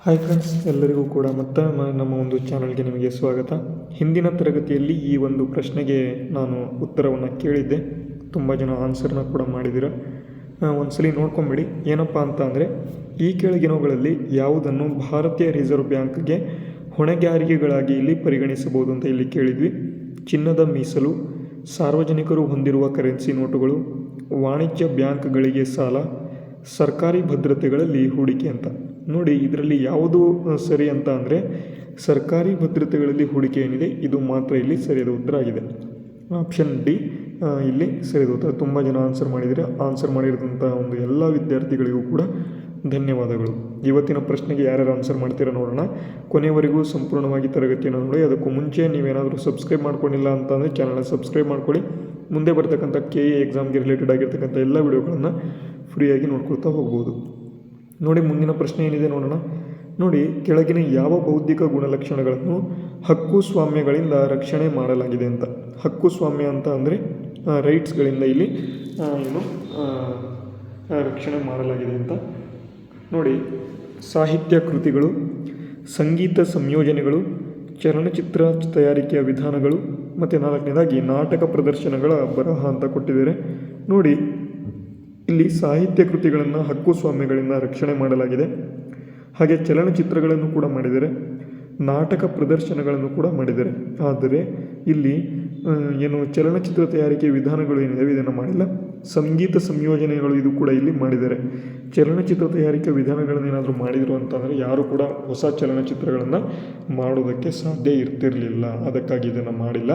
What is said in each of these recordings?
Hi friends, ಎಲ್ಲರಿಗೂ ಕೂಡ ಮತ್ತೆ ನಮ್ಮ ಒಂದು ಚಾನಲ್ಗೆ ನಿಮಗೆ ಸ್ವಾಗತ. ಹಿಂದಿನ ತರಗತಿಯಲ್ಲಿ ಈ ಒಂದು ಪ್ರಶ್ನೆಗೆ ನಾನು ಉತ್ತರವನ್ನು ಕೇಳಿದ್ದೆ. ತುಂಬ ಜನ ಆನ್ಸರ್ನ ಕೂಡ ಮಾಡಿದ್ದೀರ. ಒಂದ್ಸಲಿ ನೋಡ್ಕೊಂಬಿಡಿ. ಏನಪ್ಪ ಅಂತ ಅಂದರೆ, ಈ ಕೆಳಗಿನವುಗಳಲ್ಲಿ ಯಾವುದನ್ನು ಭಾರತೀಯ ರಿಸರ್ವ್ ಬ್ಯಾಂಕ್ಗೆ ಹೊಣೆಗಾರಿಕೆಗಳಾಗಿ ಇಲ್ಲಿ ಪರಿಗಣಿಸಬಹುದು ಅಂತ ಇಲ್ಲಿ ಕೇಳಿದ್ವಿ. ಚಿನ್ನದ ಮೀಸಲು, ಸಾರ್ವಜನಿಕರು ಹೊಂದಿರುವ ಕರೆನ್ಸಿ ನೋಟುಗಳು, ವಾಣಿಜ್ಯ ಬ್ಯಾಂಕ್ಗಳಿಗೆ ಸಾಲ, ಸರ್ಕಾರಿ ಭದ್ರತೆಗಳಲ್ಲಿ ಹೂಡಿಕೆ ಅಂತ. ನೋಡಿ, ಇದರಲ್ಲಿ ಯಾವುದು ಸರಿ ಅಂತ ಅಂದರೆ, ಸರ್ಕಾರಿ ಭದ್ರತೆಗಳಲ್ಲಿ ಹೂಡಿಕೆ ಏನಿದೆ ಇದು ಮಾತ್ರ ಇಲ್ಲಿ ಸರಿಯಾದ ಉತ್ತರ ಆಗಿದೆ. ಆಪ್ಷನ್ ಡಿ ಇಲ್ಲಿ ಸರಿಯಾದ ಉತ್ತರ. ತುಂಬ ಜನ ಆನ್ಸರ್ ಮಾಡಿದರೆ, ಆನ್ಸರ್ ಮಾಡಿರೋದಂಥ ಒಂದು ಎಲ್ಲ ವಿದ್ಯಾರ್ಥಿಗಳಿಗೂ ಕೂಡ ಧನ್ಯವಾದಗಳು. ಇವತ್ತಿನ ಪ್ರಶ್ನೆಗೆ ಯಾರ್ಯಾರು ಆನ್ಸರ್ ಮಾಡ್ತೀರಾ ನೋಡೋಣ. ಕೊನೆಯವರೆಗೂ ಸಂಪೂರ್ಣವಾಗಿ ತರಗತಿಯನ್ನು ನೋಡಿ. ಅದಕ್ಕೂ ಮುಂಚೆ ನೀವೇನಾದರೂ ಸಬ್ಸ್ಕ್ರೈಬ್ ಮಾಡ್ಕೊಂಡಿಲ್ಲ ಅಂತಂದರೆ ಚಾನಲ್ನ ಸಬ್ಸ್ಕ್ರೈಬ್ ಮಾಡ್ಕೊಳ್ಳಿ. ಮುಂದೆ ಬರ್ತಕ್ಕಂಥ KA ಎಕ್ಸಾಮ್ಗೆ ರಿಲೇಟೆಡ್ ಆಗಿರ್ತಕ್ಕಂಥ ಎಲ್ಲ ವಿಡಿಯೋಗಳನ್ನು ಫ್ರೀಯಾಗಿ ನೋಡ್ಕೊಳ್ತಾ ಹೋಗ್ಬೋದು. ನೋಡಿ, ಮುಂದಿನ ಪ್ರಶ್ನೆ ಏನಿದೆ ನೋಡೋಣ. ನೋಡಿ, ಕೆಳಗಿನ ಯಾವ ಬೌದ್ಧಿಕ ಗುಣಲಕ್ಷಣಗಳನ್ನು ಹಕ್ಕುಸ್ವಾಮ್ಯಗಳಿಂದ ರಕ್ಷಣೆ ಮಾಡಲಾಗಿದೆ ಅಂತ. ಹಕ್ಕುಸ್ವಾಮ್ಯ ಅಂತ ಅಂದರೆ ರೈಟ್ಸ್ಗಳಿಂದ ಇಲ್ಲಿ ರಕ್ಷಣೆ ಮಾಡಲಾಗಿದೆ ಅಂತ. ನೋಡಿ, ಸಾಹಿತ್ಯ ಕೃತಿಗಳು, ಸಂಗೀತ ಸಂಯೋಜನೆಗಳು, ಚಲನಚಿತ್ರ ತಯಾರಿಕೆಯ ವಿಧಾನಗಳು ಮತ್ತು ನಾಲ್ಕನೇದಾಗಿ ನಾಟಕ ಪ್ರದರ್ಶನಗಳ ಬರಹ ಅಂತ ಕೊಟ್ಟಿದ್ದಾರೆ. ನೋಡಿ, ಇಲ್ಲಿ ಸಾಹಿತ್ಯ ಕೃತಿಗಳನ್ನು ಹಕ್ಕುಸ್ವಾಮ್ಯಗಳಿಂದ ರಕ್ಷಣೆ ಮಾಡಲಾಗಿದೆ. ಹಾಗೆ ಚಲನಚಿತ್ರಗಳನ್ನು ಕೂಡ ಮಾಡಿದ್ದಾರೆ, ನಾಟಕ ಪ್ರದರ್ಶನಗಳನ್ನು ಕೂಡ ಮಾಡಿದ್ದಾರೆ. ಆದರೆ ಇಲ್ಲಿ ಚಲನಚಿತ್ರ ತಯಾರಿಕೆ ವಿಧಾನಗಳು ಏನಿದ್ದಾವೆ ಇದನ್ನು ಮಾಡಿಲ್ಲ. ಸಂಗೀತ ಸಂಯೋಜನೆಗಳು ಇದು ಕೂಡ ಇಲ್ಲಿ ಮಾಡಿದ್ದಾರೆ. ಚಲನಚಿತ್ರ ತಯಾರಿಕೆ ವಿಧಾನಗಳನ್ನು ಏನಾದರೂ ಮಾಡಿದರು ಅಂತಂದರೆ ಯಾರು ಕೂಡ ಹೊಸ ಚಲನಚಿತ್ರಗಳನ್ನು ಮಾಡೋದಕ್ಕೆ ಸಾಧ್ಯ ಇರ್ತಿರಲಿಲ್ಲ. ಅದಕ್ಕಾಗಿ ಇದನ್ನು ಮಾಡಿಲ್ಲ.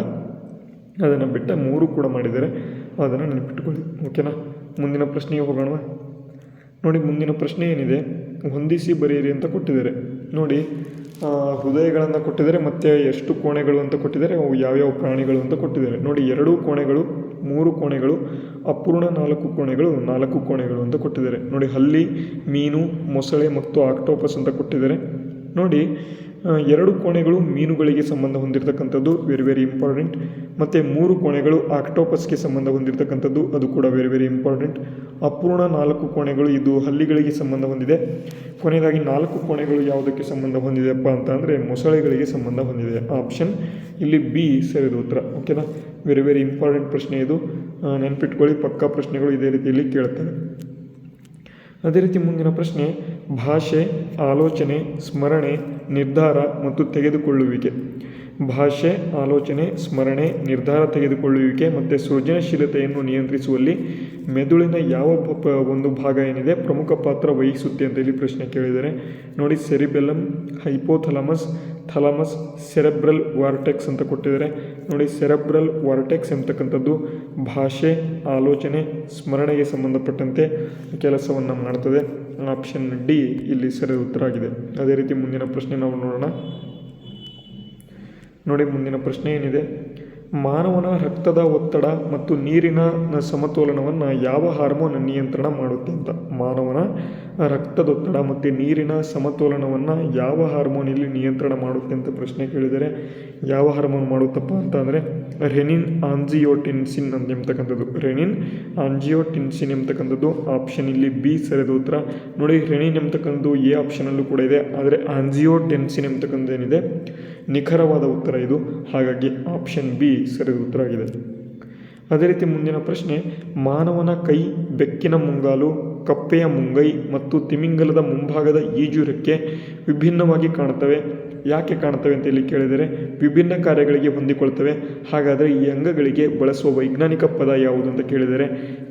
ಅದನ್ನು ಬಿಟ್ಟ 3 ಕೂಡ ಮಾಡಿದ್ದಾರೆ. ಅದನ್ನು ನೆನಪಿಟ್ಕೊಳ್ಳಿ, ಓಕೆನಾ. ಮುಂದಿನ ಪ್ರಶ್ನೆಗೆ ಹೋಗೋಣ. ನೋಡಿ, ಮುಂದಿನ ಪ್ರಶ್ನೆ ಏನಿದೆ, ಹೊಂದಿಸಿ ಬರೆಯಿರಿ ಅಂತ ಕೊಟ್ಟಿದ್ದಾರೆ. ನೋಡಿ, ಹೃದಯಗಳನ್ನು ಕೊಟ್ಟಿದ್ದಾರೆ ಮತ್ತು ಎಷ್ಟು ಕೋಣೆಗಳು ಅಂತ ಕೊಟ್ಟಿದ್ದಾರೆ, ಅವು ಯಾವ್ಯಾವ ಪ್ರಾಣಿಗಳು ಅಂತ ಕೊಟ್ಟಿದ್ದಾರೆ. ನೋಡಿ, 2 ಕೋಣೆಗಳು, 3 ಕೋಣೆಗಳು, ಅಪೂರ್ಣ 4 ಕೋಣೆಗಳು, 4 ಕೋಣೆಗಳು ಅಂತ ಕೊಟ್ಟಿದ್ದಾರೆ. ನೋಡಿ, ಹಲ್ಲಿ, ಮೀನು, ಮೊಸಳೆ ಮತ್ತು ಆಕ್ಟೋಪಸ್ ಅಂತ ಕೊಟ್ಟಿದ್ದಾರೆ. ನೋಡಿ, 2 ಕೋಣೆಗಳು ಮೀನುಗಳಿಗೆ ಸಂಬಂಧ ಹೊಂದಿರತಕ್ಕಂಥದ್ದು, ವೆರಿ ಇಂಪಾರ್ಟೆಂಟ್. ಮತ್ತು 3 ಕೋಣೆಗಳು ಆಕ್ಟೋಪಸ್ಗೆ ಸಂಬಂಧ ಹೊಂದಿರತಕ್ಕಂಥದ್ದು, ಅದು ಕೂಡ ವೆರಿ ಇಂಪಾರ್ಟೆಂಟ್. ಅಪೂರ್ಣ 4 ಕೋಣೆಗಳು ಇದು ಹಲ್ಲಿಗಳಿಗೆ ಸಂಬಂಧ ಹೊಂದಿದೆ. ಕೊನೆಯದಾಗಿ 4 ಕೋಣೆಗಳು ಯಾವುದಕ್ಕೆ ಸಂಬಂಧ ಹೊಂದಿದೆಯಪ್ಪ ಅಂತ ಅಂದರೆ ಮೊಸಳೆಗಳಿಗೆ ಸಂಬಂಧ ಹೊಂದಿದೆ. ಆಪ್ಷನ್ ಇಲ್ಲಿ ಬಿ ಸರಿಯಾದ ಉತ್ತರ, ಓಕೆನಾ. ವೆರಿ ಇಂಪಾರ್ಟೆಂಟ್ ಪ್ರಶ್ನೆ ಇದು, ನೆನಪಿಟ್ಕೊಳ್ಳಿ. ಪಕ್ಕಾ ಪ್ರಶ್ನೆಗಳು ಇದೇ ರೀತಿಯಲ್ಲಿ ಕೇಳ್ತವೆ. ಅದೇ ರೀತಿ ಮುಂದಿನ ಪ್ರಶ್ನೆ, ಭಾಷೆ, ಆಲೋಚನೆ, ಸ್ಮರಣೆ, ನಿರ್ಧಾರ ಮತ್ತು ತೆಗೆದುಕೊಳ್ಳುವಿಕೆ. ಭಾಷೆ, ಆಲೋಚನೆ, ಸ್ಮರಣೆ, ನಿರ್ಧಾರ ತೆಗೆದುಕೊಳ್ಳುವಿಕೆ ಮತ್ತು ಸೃಜನಶೀಲತೆಯನ್ನು ನಿಯಂತ್ರಿಸುವಲ್ಲಿ ಮೆದುಳಿನ ಯಾವ ಒಂದು ಭಾಗ ಏನಿದೆ ಪ್ರಮುಖ ಪಾತ್ರ ವಹಿಸುತ್ತೆ ಅಂತ ಇಲ್ಲಿ ಪ್ರಶ್ನೆ ಕೇಳಿದ್ದಾರೆ. ನೋಡಿ, ಸೆರಿಬೆಲ್ಲಮ್, ಹೈಪೋಥಲಮಸ್, ಥಲಮಸ್, ಸೆರೆಬ್ರಲ್ ವಾರ್ಟೆಕ್ಸ್ ಅಂತ ಕೊಟ್ಟಿದ್ದಾರೆ. ನೋಡಿ, ಸೆರೆಬ್ರಲ್ ವಾರ್ಟೆಕ್ಸ್ ಎಂಬತಕ್ಕಂಥದ್ದು ಭಾಷೆ, ಆಲೋಚನೆ, ಸ್ಮರಣೆಗೆ ಸಂಬಂಧಪಟ್ಟಂತೆ ಕೆಲಸವನ್ನು ಮಾಡ್ತದೆ. ಆಪ್ಷನ್ ಡಿ ಇಲ್ಲಿ ಸರಿಯಾದ ಉತ್ತರ ಆಗಿದೆ. ಅದೇ ರೀತಿ ಮುಂದಿನ ಪ್ರಶ್ನೆ ನಾವು ನೋಡೋಣ. ನೋಡಿ, ಮುಂದಿನ ಪ್ರಶ್ನೆ ಏನಿದೆ, ಮಾನವನ ರಕ್ತದ ಒತ್ತಡ ಮತ್ತು ನೀರಿನ ಸಮತೋಲನವನ್ನು ಯಾವ ಹಾರ್ಮೋನ್ ನಿಯಂತ್ರಣ ಮಾಡುತ್ತೆ ಅಂತ. ಮಾನವನ ರಕ್ತದೊತ್ತಡ ಮತ್ತು ನೀರಿನ ಸಮತೋಲನವನ್ನು ಯಾವ ಹಾರ್ಮೋನ್ ಇಲ್ಲಿ ನಿಯಂತ್ರಣ ಮಾಡುತ್ತೆ ಅಂತ ಪ್ರಶ್ನೆ ಕೇಳಿದರೆ, ಯಾವ ಹಾರ್ಮೋನ್ ಮಾಡುತ್ತಪ್ಪ ಅಂತ ಅಂದರೆ ರೆನಿನ್ ಆಂಜಿಯೋಟೆನ್ಸಿನ್ ಎಂಬತಕ್ಕಂಥದ್ದು. ರೆನಿನ್ ಆಂಜಿಯೋಟೆನ್ಸಿನ್ ಎಂಬತಕ್ಕಂಥದ್ದು. ಆಪ್ಷನ್ ಇಲ್ಲಿ ಬಿ ಸರಿಯಾದ ಉತ್ತರ. ನೋಡಿ, ರೆನಿನ್ ಎಂಬತಕ್ಕಂಥದ್ದು ಎ ಆಪ್ಷನಲ್ಲೂ ಕೂಡ ಇದೆ, ಆದರೆ ಆಂಜಿಯೋಟೆನ್ಸಿನ್ ಎಂಬತಕ್ಕಂಥದ್ದು ಏನಿದೆ ನಿಖರವಾದ ಉತ್ತರ ಇದು. ಹಾಗಾಗಿ ಆಪ್ಷನ್ ಬಿ ಸರಿಯಾದ ಉತ್ತರ ಆಗಿದೆ. ಅದೇ ರೀತಿ ಮುಂದಿನ ಪ್ರಶ್ನೆ, ಮಾನವನ ಕೈ, ಬೆಕ್ಕಿನ ಮುಂಗಾಲು, ಕಪ್ಪೆಯ ಮುಂಗೈ ಮತ್ತು ತಿಮಿಂಗಲದ ಮುಂಭಾಗದ ಈಜುರೆಕ್ಕೆ ವಿಭಿನ್ನವಾಗಿ ಕಾಣುತ್ತವೆ. ಯಾಕೆ ಕಾಣುತ್ತವೆ ಅಂತ ಇಲ್ಲಿ ಕೇಳಿದರೆ, ವಿಭಿನ್ನ ಕಾರ್ಯಗಳಿಗೆ ಹೊಂದಿಕೊಳ್ತವೆ. ಹಾಗಾದರೆ ಈ ಅಂಗಗಳಿಗೆ ಬಳಸುವ ವೈಜ್ಞಾನಿಕ ಪದ ಯಾವುದು ಅಂತ ಕೇಳಿದರೆ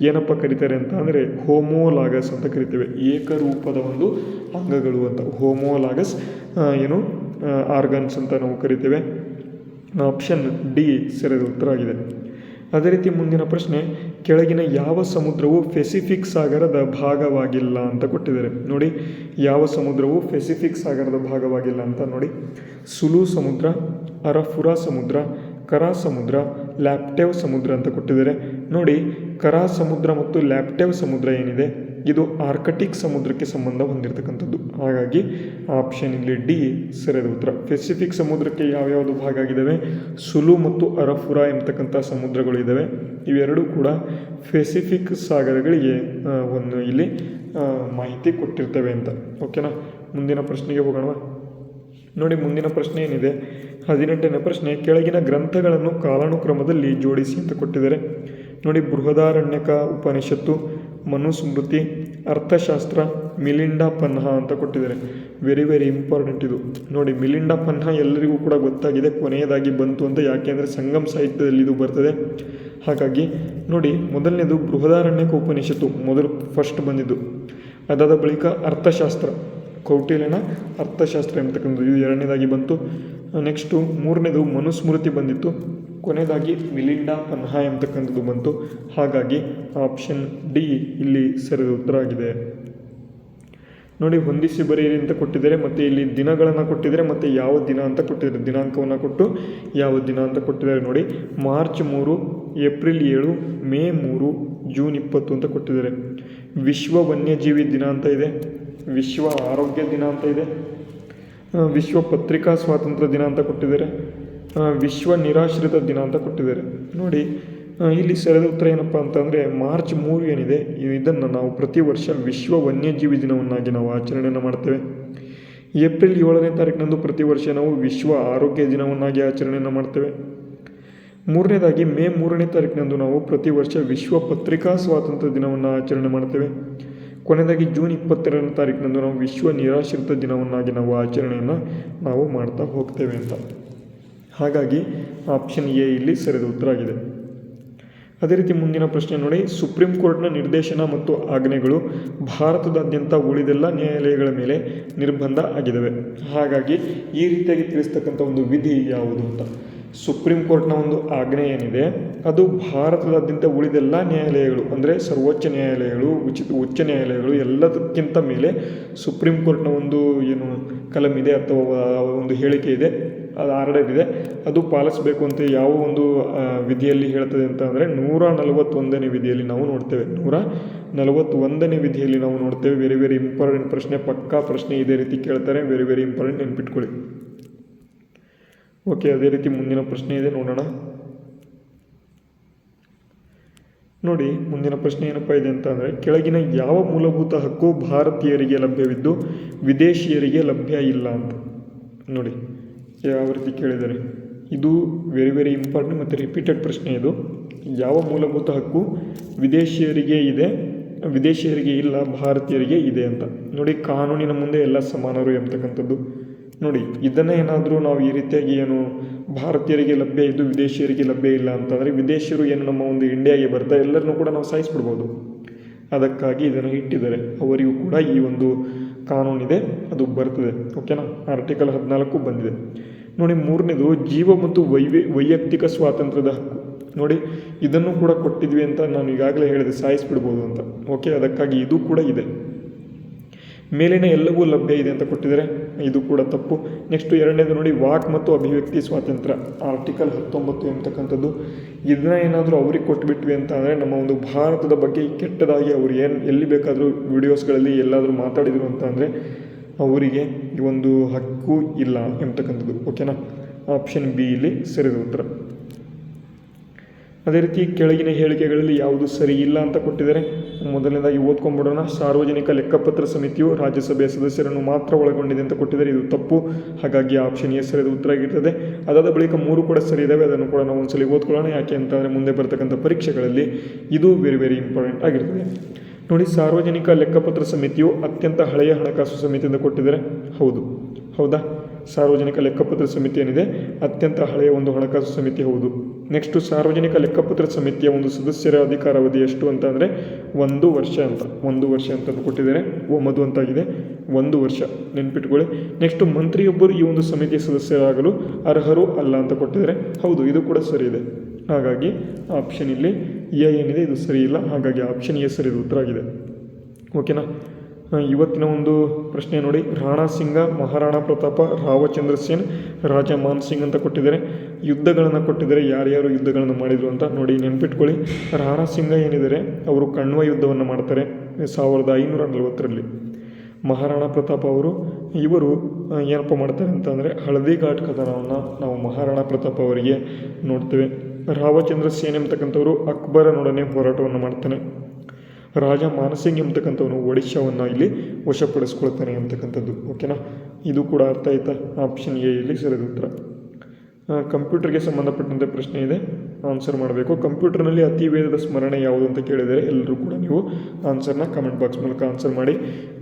ಏನಪ್ಪ ಕರೀತಾರೆ ಅಂತ ಅಂದರೆ ಹೋಮೋಲಾಗಸ್ ಅಂತ ಕರಿತೇವೆ. ಏಕರೂಪದ ಒಂದು ಅಂಗಗಳು ಅಂತ. ಹೋಮೋಲಾಗಸ್ ಆರ್ಗನ್ಸ್ ಅಂತ ನಾವು ಕರಿತೇವೆ. ಆಪ್ಷನ್ ಡಿ ಸರಿಯಾದ ಉತ್ತರ ಆಗಿದೆ. ಅದೇ ರೀತಿ ಮುಂದಿನ ಪ್ರಶ್ನೆ, ಕೆಳಗಿನ ಯಾವ ಸಮುದ್ರವು ಪೆಸಿಫಿಕ್ ಸಾಗರದ ಭಾಗವಾಗಿಲ್ಲ ಅಂತ ಕೊಟ್ಟಿದ್ದಾರೆ. ನೋಡಿ, ಯಾವ ಸಮುದ್ರವು ಪೆಸಿಫಿಕ್ ಸಾಗರದ ಭಾಗವಾಗಿಲ್ಲ ಅಂತ. ನೋಡಿ, ಸುಲು ಸಮುದ್ರ, ಅರಫುರಾ ಸಮುದ್ರ, ಕರಾ ಸಮುದ್ರ, ಲ್ಯಾಪ್ಟೇವ್ ಸಮುದ್ರ ಅಂತ ಕೊಟ್ಟಿದ್ದಾರೆ. ನೋಡಿ, ಕರಾ ಸಮುದ್ರ ಮತ್ತು ಲ್ಯಾಪ್ಟೇವ್ ಸಮುದ್ರ ಏನಿದೆ ಇದು ಆರ್ಕಟಿಕ್ ಸಮುದ್ರಕ್ಕೆ ಸಂಬಂಧ ಹೊಂದಿರತಕ್ಕಂಥದ್ದು. ಹಾಗಾಗಿ ಆಪ್ಷನ್ ಇಲ್ಲಿ ಡಿ ಸರಿಯಾದ ಉತ್ತರ. ಪೆಸಿಫಿಕ್ ಸಮುದ್ರಕ್ಕೆ ಯಾವ್ಯಾವುದು ಭಾಗ ಆಗಿದ್ದಾವೆ, ಸುಲು ಮತ್ತು ಅರಫುರಾ ಎಂಬತಕ್ಕಂಥ ಸಮುದ್ರಗಳು ಇದ್ದಾವೆ. ಇವೆರಡೂ ಕೂಡ ಪೆಸಿಫಿಕ್ ಸಾಗರಗಳಿಗೆ ಒಂದು ಇಲ್ಲಿ ಮಾಹಿತಿ ಕೊಟ್ಟಿರ್ತವೆ ಅಂತ. ಓಕೆನಾ, ಮುಂದಿನ ಪ್ರಶ್ನೆಗೆ ಹೋಗೋಣ. ನೋಡಿ, ಮುಂದಿನ ಪ್ರಶ್ನೆ ಏನಿದೆ, 18ನೇ ಪ್ರಶ್ನೆ, ಕೆಳಗಿನ ಗ್ರಂಥಗಳನ್ನು ಕಾಲಾನುಕ್ರಮದಲ್ಲಿ ಜೋಡಿಸಿ ಅಂತ ಕೊಟ್ಟಿದ್ದಾರೆ. ನೋಡಿ, ಬೃಹದಾರಣ್ಯಕ ಉಪನಿಷತ್ತು, ಮನುಸ್ಮೃತಿ, ಅರ್ಥಶಾಸ್ತ್ರ, ಮಿಲಿಂಡಾ ಪನ್ಹಾ ಅಂತ ಕೊಟ್ಟಿದ್ದಾರೆ. ವೆರಿ ವೆರಿ ಇಂಪಾರ್ಟೆಂಟ್ ಇದು. ನೋಡಿ, ಮಿಲಿಂಡಾ ಪನ್ಹಾ ಎಲ್ಲರಿಗೂ ಕೂಡ ಗೊತ್ತಾಗಿದೆ, ಕೊನೆಯದಾಗಿ ಬಂತು ಅಂತ. ಯಾಕೆಂದರೆ ಸಂಗಮ್ ಸಾಹಿತ್ಯದಲ್ಲಿ ಇದು ಬರ್ತದೆ. ಹಾಗಾಗಿ ನೋಡಿ, ಮೊದಲನೇದು ಬೃಹದಾರಣ್ಯಕ ಉಪನಿಷತ್ತು ಫಸ್ಟ್ ಬಂದಿದ್ದು. ಅದಾದ ಬಳಿಕ ಅರ್ಥಶಾಸ್ತ್ರ, ಕೌಟಿಲ್ಯನ ಅರ್ಥಶಾಸ್ತ್ರ ಎಂಬತಕ್ಕಂಥದ್ದು ಇದು ಎರಡನೇದಾಗಿ ಬಂತು. ನೆಕ್ಸ್ಟು ಮೂರನೇದು ಮನುಸ್ಮೃತಿ ಬಂದಿತ್ತು. ಕೊನೆಯದಾಗಿ ಮಿಲಿಂಡಾ ಪನ್ಹಾ ಎಂಬತಕ್ಕಂಥದ್ದು ಬಂತು. ಹಾಗಾಗಿ ಆಪ್ಷನ್ ಡಿ ಇಲ್ಲಿ ಸರಿಯಾದ ಉತ್ತರ ಆಗಿದೆ. ನೋಡಿ, ಹೊಂದಿಸಿ ಬರೆಯಿರಿ ಅಂತ ಕೊಟ್ಟಿದ್ದಾರೆ, ಮತ್ತು ಇಲ್ಲಿ ದಿನಗಳನ್ನು ಕೊಟ್ಟಿದ್ದಾರೆ, ಮತ್ತು ಯಾವ ದಿನ ಅಂತ ಕೊಟ್ಟಿದ್ದಾರೆ, ದಿನಾಂಕವನ್ನು ಕೊಟ್ಟು ಯಾವ ದಿನ ಅಂತ ಕೊಟ್ಟಿದ್ದಾರೆ. ನೋಡಿ, ಮಾರ್ಚ್ 3, ಏಪ್ರಿಲ್ 7, ಮೇ 3, ಜೂನ್ 20 ಅಂತ ಕೊಟ್ಟಿದ್ದಾರೆ. ವಿಶ್ವ ವನ್ಯಜೀವಿ ದಿನ ಅಂತ ಇದೆ, ವಿಶ್ವ ಆರೋಗ್ಯ ದಿನ ಅಂತ ಇದೆ, ವಿಶ್ವ ಪತ್ರಿಕಾ ಸ್ವಾತಂತ್ರ್ಯ ದಿನ ಅಂತ ಕೊಟ್ಟಿದ್ದಾರೆ, ವಿಶ್ವ ನಿರಾಶ್ರಿತ ದಿನ ಅಂತ ಕೊಟ್ಟಿದ್ದಾರೆ. ನೋಡಿ, ಇಲ್ಲಿ ಸರಿಯಾದ ಉತ್ತರ ಏನಪ್ಪ ಅಂತಂದರೆ ಮಾರ್ಚ್ 3 ಏನಿದೆ, ಇದನ್ನು ನಾವು ಪ್ರತಿ ವರ್ಷ ವಿಶ್ವ ವನ್ಯಜೀವಿ ದಿನವನ್ನಾಗಿ ನಾವು ಆಚರಣೆಯನ್ನು ಮಾಡ್ತೇವೆ. ಏಪ್ರಿಲ್ 7ನೇ ತಾರೀಕಿನಂದು ಪ್ರತಿ ವರ್ಷ ನಾವು ವಿಶ್ವ ಆರೋಗ್ಯ ದಿನವನ್ನಾಗಿ ಆಚರಣೆಯನ್ನು ಮಾಡ್ತೇವೆ. ಮೂರನೇದಾಗಿ ಮೇ 3ನೇ ತಾರೀಕಿನಂದು ನಾವು ಪ್ರತಿ ವರ್ಷ ವಿಶ್ವ ಪತ್ರಿಕಾ ಸ್ವಾತಂತ್ರ್ಯ ದಿನವನ್ನು ಆಚರಣೆ ಮಾಡ್ತೇವೆ. ಕೊನೆಯದಾಗಿ ಜೂನ್ 22ನೇ ತಾರೀಕಿನಂದು ನಾವು ವಿಶ್ವ ನಿರಾಶ್ರಿತ ದಿನವನ್ನಾಗಿ ನಾವು ಆಚರಣೆಯನ್ನು ನಾವು ಮಾಡ್ತಾ ಹೋಗ್ತೇವೆ ಅಂತ. ಹಾಗಾಗಿ ಆಪ್ಷನ್ ಎ ಇಲ್ಲಿ ಸರಿಯಾದ ಉತ್ತರ ಆಗಿದೆ. ಅದೇ ರೀತಿ ಮುಂದಿನ ಪ್ರಶ್ನೆ ನೋಡಿ, ಸುಪ್ರೀಂ ಕೋರ್ಟ್ನ ನಿರ್ದೇಶನ ಮತ್ತು ಆಜ್ಞೆಗಳು ಭಾರತದಾದ್ಯಂತ ಉಳಿದೆಲ್ಲ ನ್ಯಾಯಾಲಯಗಳ ಮೇಲೆ ನಿರ್ಬಂಧ ಆಗಿದ್ದಾವೆ. ಹಾಗಾಗಿ ಈ ರೀತಿಯಾಗಿ ತಿಳಿಸ್ತಕ್ಕಂಥ ಒಂದು ವಿಧಿ ಯಾವುದು ಅಂತ. ಸುಪ್ರೀಂ ಕೋರ್ಟ್ನ ಒಂದು ಆಜ್ಞೆ ಏನಿದೆ ಅದು ಭಾರತದಾದ್ಯಂತ ಉಳಿದೆಲ್ಲ ನ್ಯಾಯಾಲಯಗಳು ಅಂದರೆ ಸರ್ವೋಚ್ಚ ನ್ಯಾಯಾಲಯಗಳು, ಉಚ್ಚ ನ್ಯಾಯಾಲಯಗಳು ಎಲ್ಲದಕ್ಕಿಂತ ಮೇಲೆ ಸುಪ್ರೀಂ ಕೋರ್ಟ್ನ ಒಂದು ಏನು ಕಲಂ ಇದೆ ಅಥವಾ ಒಂದು ಹೇಳಿಕೆ ಇದೆ, ಅದು ಆರ್ಡರ್ ಇದೆ, ಅದು ಪಾಲಿಸಬೇಕು ಅಂತ ಯಾವ ಒಂದು ವಿಧಿಯಲ್ಲಿ ಹೇಳ್ತದೆ ಅಂತ ಅಂದರೆ 141ನೇ ವಿಧಿಯಲ್ಲಿ ನಾವು ನೋಡ್ತೇವೆ. 141ನೇ ವಿಧಿಯಲ್ಲಿ ನಾವು ನೋಡ್ತೇವೆ. ವೆರಿ ವೆರಿ ಇಂಪಾರ್ಟೆಂಟ್ ಪ್ರಶ್ನೆ, ಪಕ್ಕಾ ಪ್ರಶ್ನೆ ಇದೇ ರೀತಿ ಕೇಳ್ತಾರೆ. ವೆರಿ ವೆರಿ ಇಂಪಾರ್ಟೆಂಟ್, ನೆನ್ಪಿಟ್ಕೊಳ್ಳಿ. ಓಕೆ, ಅದೇ ರೀತಿ ಮುಂದಿನ ಪ್ರಶ್ನೆ ಇದೆ, ನೋಡೋಣ. ನೋಡಿ, ಮುಂದಿನ ಪ್ರಶ್ನೆ ಏನಪ್ಪ ಇದೆ ಅಂತ ಅಂದರೆ, ಕೆಳಗಿನ ಯಾವ ಮೂಲಭೂತ ಹಕ್ಕು ಭಾರತೀಯರಿಗೆ ಲಭ್ಯವಿದ್ದು ವಿದೇಶಿಯರಿಗೆ ಲಭ್ಯ ಇಲ್ಲ ಅಂತ. ನೋಡಿ, ಯಾವ ರೀತಿ ಕೇಳಿದ್ದಾರೆ. ಇದು ವೆರಿ ವೆರಿ ಇಂಪಾರ್ಟೆಂಟ್ ಮತ್ತು ರಿಪೀಟೆಡ್ ಪ್ರಶ್ನೆ ಇದು. ಯಾವ ಮೂಲಭೂತ ಹಕ್ಕು ವಿದೇಶಿಯರಿಗೆ ಇದೆ, ವಿದೇಶಿಯರಿಗೆ ಇಲ್ಲ, ಭಾರತೀಯರಿಗೆ ಇದೆ ಅಂತ. ನೋಡಿ, ಕಾನೂನಿನ ಮುಂದೆ ಎಲ್ಲ ಸಮಾನರು ಎಂಬತಕ್ಕಂಥದ್ದು. ನೋಡಿ, ಇದನ್ನೇ ಏನಾದರೂ ನಾವು ಈ ರೀತಿಯಾಗಿ ಏನು ಭಾರತೀಯರಿಗೆ ಲಭ್ಯ ಇದ್ದು ವಿದೇಶಿಯರಿಗೆ ಲಭ್ಯ ಇಲ್ಲ ಅಂತಂದರೆ, ವಿದೇಶಿಯರು ಏನು ನಮ್ಮ ಒಂದು ಇಂಡಿಯಾಗೆ ಬರ್ತಾರೆ ಎಲ್ಲರನ್ನೂ ಕೂಡ ನಾವು ಸಾಯಿಸ್ಬಿಡ್ಬೋದು. ಅದಕ್ಕಾಗಿ ಇದನ್ನು ಇಟ್ಟಿದ್ದಾರೆ. ಅವರಿಗೂ ಕೂಡ ಈ ಒಂದು ಕಾನೂನಿದೆ, ಅದು ಬರ್ತದೆ. ಓಕೆನಾ, ಆರ್ಟಿಕಲ್ 14 ಬಂದಿದೆ. ನೋಡಿ, ಮೂರನೇದು ಜೀವ ಮತ್ತು ವೈಯಕ್ತಿಕ ಸ್ವಾತಂತ್ರ್ಯದ ಹಕ್ಕು. ನೋಡಿ, ಇದನ್ನು ಕೂಡ ಕೊಟ್ಟಿದ್ವಿ ಅಂತ ನಾನು ಈಗಾಗಲೇ ಹೇಳಿದೆ, ಸಾಯಿಸ್ಬಿಡ್ಬೋದು ಅಂತ. ಓಕೆ, ಅದಕ್ಕಾಗಿ ಇದು ಕೂಡ ಇದೆ. ಮೇಲಿನ ಎಲ್ಲವೂ ಲಭ್ಯ ಇದೆ ಅಂತ ಕೊಟ್ಟಿದ್ದಾರೆ, ಇದು ಕೂಡ ತಪ್ಪು. ನೆಕ್ಸ್ಟ್ ಎರಡನೇದು ನೋಡಿ, ವಾಕ್ ಮತ್ತು ಅಭಿವ್ಯಕ್ತಿ ಸ್ವಾತಂತ್ರ್ಯ, ಆರ್ಟಿಕಲ್ 19 ಎಂಬತಕ್ಕಂಥದ್ದು. ಇದನ್ನ ಏನಾದರೂ ಅವ್ರಿಗೆ ಕೊಟ್ಬಿಟ್ವಿ ಅಂತ ಅಂದರೆ ನಮ್ಮ ಒಂದು ಭಾರತದ ಬಗ್ಗೆ ಕೆಟ್ಟದಾಗಿ ಅವ್ರು ಎಲ್ಲಿ ಬೇಕಾದರೂ ವಿಡಿಯೋಸ್ಗಳಲ್ಲಿ ಎಲ್ಲಾದರೂ ಮಾತಾಡಿದರು ಅಂತ ಅಂದರೆ ಅವರಿಗೆ ಈ ಒಂದು ಹಕ್ಕು ಇಲ್ಲ ಎಂಬತಕ್ಕಂಥದ್ದು. ಓಕೆನಾ, ಆಪ್ಷನ್ ಬಿ ಇಲ್ಲಿ ಸರಿಯಾದ ಉತ್ತರ. ಅದೇ ರೀತಿ ಕೆಳಗಿನ ಹೇಳಿಕೆಗಳಲ್ಲಿ ಯಾವುದು ಸರಿ ಇಲ್ಲ ಅಂತ ಕೊಟ್ಟಿದ್ದಾರೆ. ಮೊದಲನೇದಾಗಿ ಓದ್ಕೊಂಡ್ಬಿಡೋಣ. ಸಾರ್ವಜನಿಕ ಲೆಕ್ಕಪತ್ರ ಸಮಿತಿಯು ರಾಜ್ಯಸಭೆಯ ಸದಸ್ಯರನ್ನು ಮಾತ್ರ ಒಳಗೊಂಡಿದೆ ಅಂತ ಕೊಟ್ಟಿದ್ದಾರೆ, ಇದು ತಪ್ಪು. ಹಾಗಾಗಿ ಆಪ್ಷನ್ ಎ ಸರಿಯಾದ ಉತ್ತರ ಆಗಿರ್ತದೆ. ಅದಾದ ಬಳಿಕ 3 ಕೂಡ ಸರಿ ಇದ್ದಾವೆ, ಅದನ್ನು ಕೂಡ ನಾವು ಒಂದ್ಸಲಿ ಓದ್ಕೊಳ್ಳೋಣ. ಯಾಕೆ ಅಂತಂದರೆ ಮುಂದೆ ಬರ್ತಕ್ಕಂಥ ಪರೀಕ್ಷೆಗಳಲ್ಲಿ ಇದು ವೆರಿ ವೆರಿ ಇಂಪಾರ್ಟೆಂಟ್ ಆಗಿರ್ತದೆ. ನೋಡಿ, ಸಾರ್ವಜನಿಕ ಲೆಕ್ಕಪತ್ರ ಸಮಿತಿಯು ಅತ್ಯಂತ ಹಳೆಯ ಹಣಕಾಸು ಸಮಿತಿ ಅಂತ ಕೊಟ್ಟಿದ್ದಾರೆ. ಹೌದಾ? ಸಾರ್ವಜನಿಕ ಲೆಕ್ಕಪತ್ರ ಸಮಿತಿ ಏನಿದೆ ಅತ್ಯಂತ ಹಳೆಯ ಒಂದು ಹಣಕಾಸು ಸಮಿತಿ, ಹೌದು. ನೆಕ್ಸ್ಟು ಸಾರ್ವಜನಿಕ ಲೆಕ್ಕಪತ್ರ ಸಮಿತಿಯ ಒಂದು ಸದಸ್ಯರ ಅಧಿಕಾರಾವಧಿ ಎಷ್ಟು ಅಂತ ಅಂದರೆ 1 ವರ್ಷ ಅಂತ. 1 ವರ್ಷ ಅಂತ ಕೊಟ್ಟಿದ್ದಾರೆ, ಒಮ್ಮದು ಅಂತಾಗಿದೆ, 1 ವರ್ಷ ನೆನ್ಪಿಟ್ಕೊಳ್ಳಿ. ನೆಕ್ಸ್ಟು ಮಂತ್ರಿಯೊಬ್ಬರು ಈ ಒಂದು ಸಮಿತಿಯ ಸದಸ್ಯರಾಗಲು ಅರ್ಹರು ಅಲ್ಲ ಅಂತ ಕೊಟ್ಟಿದ್ದಾರೆ. ಹೌದು, ಇದು ಕೂಡ ಸರಿ ಇದೆ. ಹಾಗಾಗಿ ಆಪ್ಷನ್ ಇಲ್ಲಿ ಎ ಏನಿದೆ ಇದು ಸರಿ ಇಲ್ಲ. ಹಾಗಾಗಿ ಆಪ್ಷನ್ ಎ ಸರಿಯಾದ ಉತ್ತರ ಆಗಿದೆ. ಓಕೆನಾ, ಇವತ್ತಿನ ಒಂದು ಪ್ರಶ್ನೆ ನೋಡಿ, ರಾಣಾ ಸಿಂಗ, ಮಹಾರಾಣಾ ಪ್ರತಾಪ, ರಾವಚಂದ್ರ ಸೇನ್, ರಾಜ ಮಾನ್ ಸಿಂಗ್ ಅಂತ ಕೊಟ್ಟಿದ್ದಾರೆ. ಯುದ್ಧಗಳನ್ನು ಕೊಟ್ಟಿದ್ದಾರೆ, ಯಾರ್ಯಾರು ಯುದ್ಧಗಳನ್ನು ಮಾಡಿದರು ಅಂತ ನೋಡಿ, ನೆನ್ಪಿಟ್ಕೊಳ್ಳಿ. ರಾಣಾ ಸಿಂಗ ಏನಿದ್ದಾರೆ ಅವರು ಕಣ್ವ ಯುದ್ಧವನ್ನು ಮಾಡ್ತಾರೆ 1540ರಲ್ಲಿ. ಮಹಾರಾಣಾ ಪ್ರತಾಪ ಇವರು ಏನಪ್ಪ ಮಾಡ್ತಾರೆ ಅಂತ ಅಂದರೆ ಹಳದಿ ಘಾಟ್ ಕದನವನ್ನು ನಾವು ಮಹಾರಾಣಾ ಪ್ರತಾಪ ಅವರಿಗೆ ನೋಡ್ತೇವೆ. ರಾಮಚಂದ್ರ ಸೇನ್ ಎಂಬತಕ್ಕಂಥವರು ಅಕ್ಬರನೊಡನೆ ಹೋರಾಟವನ್ನು ಮಾಡ್ತಾನೆ. ರಾಜ ಮಾನಸಿಂಗ್ ಎಂಬತಕ್ಕಂಥವನು ಒಡಿಶಾವನ್ನು ಇಲ್ಲಿ ವಶಪಡಿಸ್ಕೊಳ್ತಾನೆ ಅಂತಕ್ಕಂಥದ್ದು. ಓಕೆನಾ, ಇದು ಕೂಡ ಅರ್ಥ ಆಯ್ತಾ? ಆಪ್ಷನ್ ಎ ಇಲ್ಲಿ ಸರಿಯಾದ ಉತ್ತರ. ಕಂಪ್ಯೂಟರ್ಗೆ ಸಂಬಂಧಪಟ್ಟಂತೆ ಪ್ರಶ್ನೆ ಇದೆ, ಆನ್ಸರ್ ಮಾಡಬೇಕು. ಕಂಪ್ಯೂಟರ್ನಲ್ಲಿ ಅತಿ ವೇಗದ ಸ್ಮರಣೆ ಯಾವುದು ಅಂತ ಕೇಳಿದರೆ ಎಲ್ಲರೂ ಕೂಡ ನೀವು ಆನ್ಸರ್ನ ಕಮೆಂಟ್ ಬಾಕ್ಸ್ ಮೂಲಕ ಆನ್ಸರ್ ಮಾಡಿ.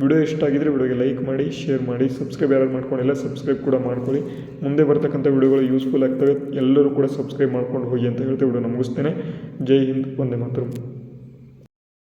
ವಿಡಿಯೋ ಇಷ್ಟ ಆಗಿದ್ದರೆ ವಿಡಿಯೋಗೆ ಲೈಕ್ ಮಾಡಿ, ಶೇರ್ ಮಾಡಿ. ಸಬ್ಸ್ಕ್ರೈಬ್ ಯಾರು ಮಾಡ್ಕೊಂಡಿಲ್ಲ ಸಬ್ಸ್ಕ್ರೈಬ್ ಕೂಡ ಮಾಡ್ಕೊಳ್ಳಿ. ಮುಂದೆ ಬರ್ತಕ್ಕಂಥ ವಿಡಿಯೋಗಳು ಯೂಸ್ಫುಲ್ ಆಗ್ತವೆ, ಎಲ್ಲರೂ ಕೂಡ ಸಬ್ಸ್ಕ್ರೈಬ್ ಮಾಡ್ಕೊಂಡು ಹೋಗಿ ಅಂತ ಹೇಳ್ತಾ ವಿಡಿಯೋನ ಮುಗಿಸ್ತೇನೆ. ಜೈ ಹಿಂದ್, ವಂದೇ ಮಾತರಂ.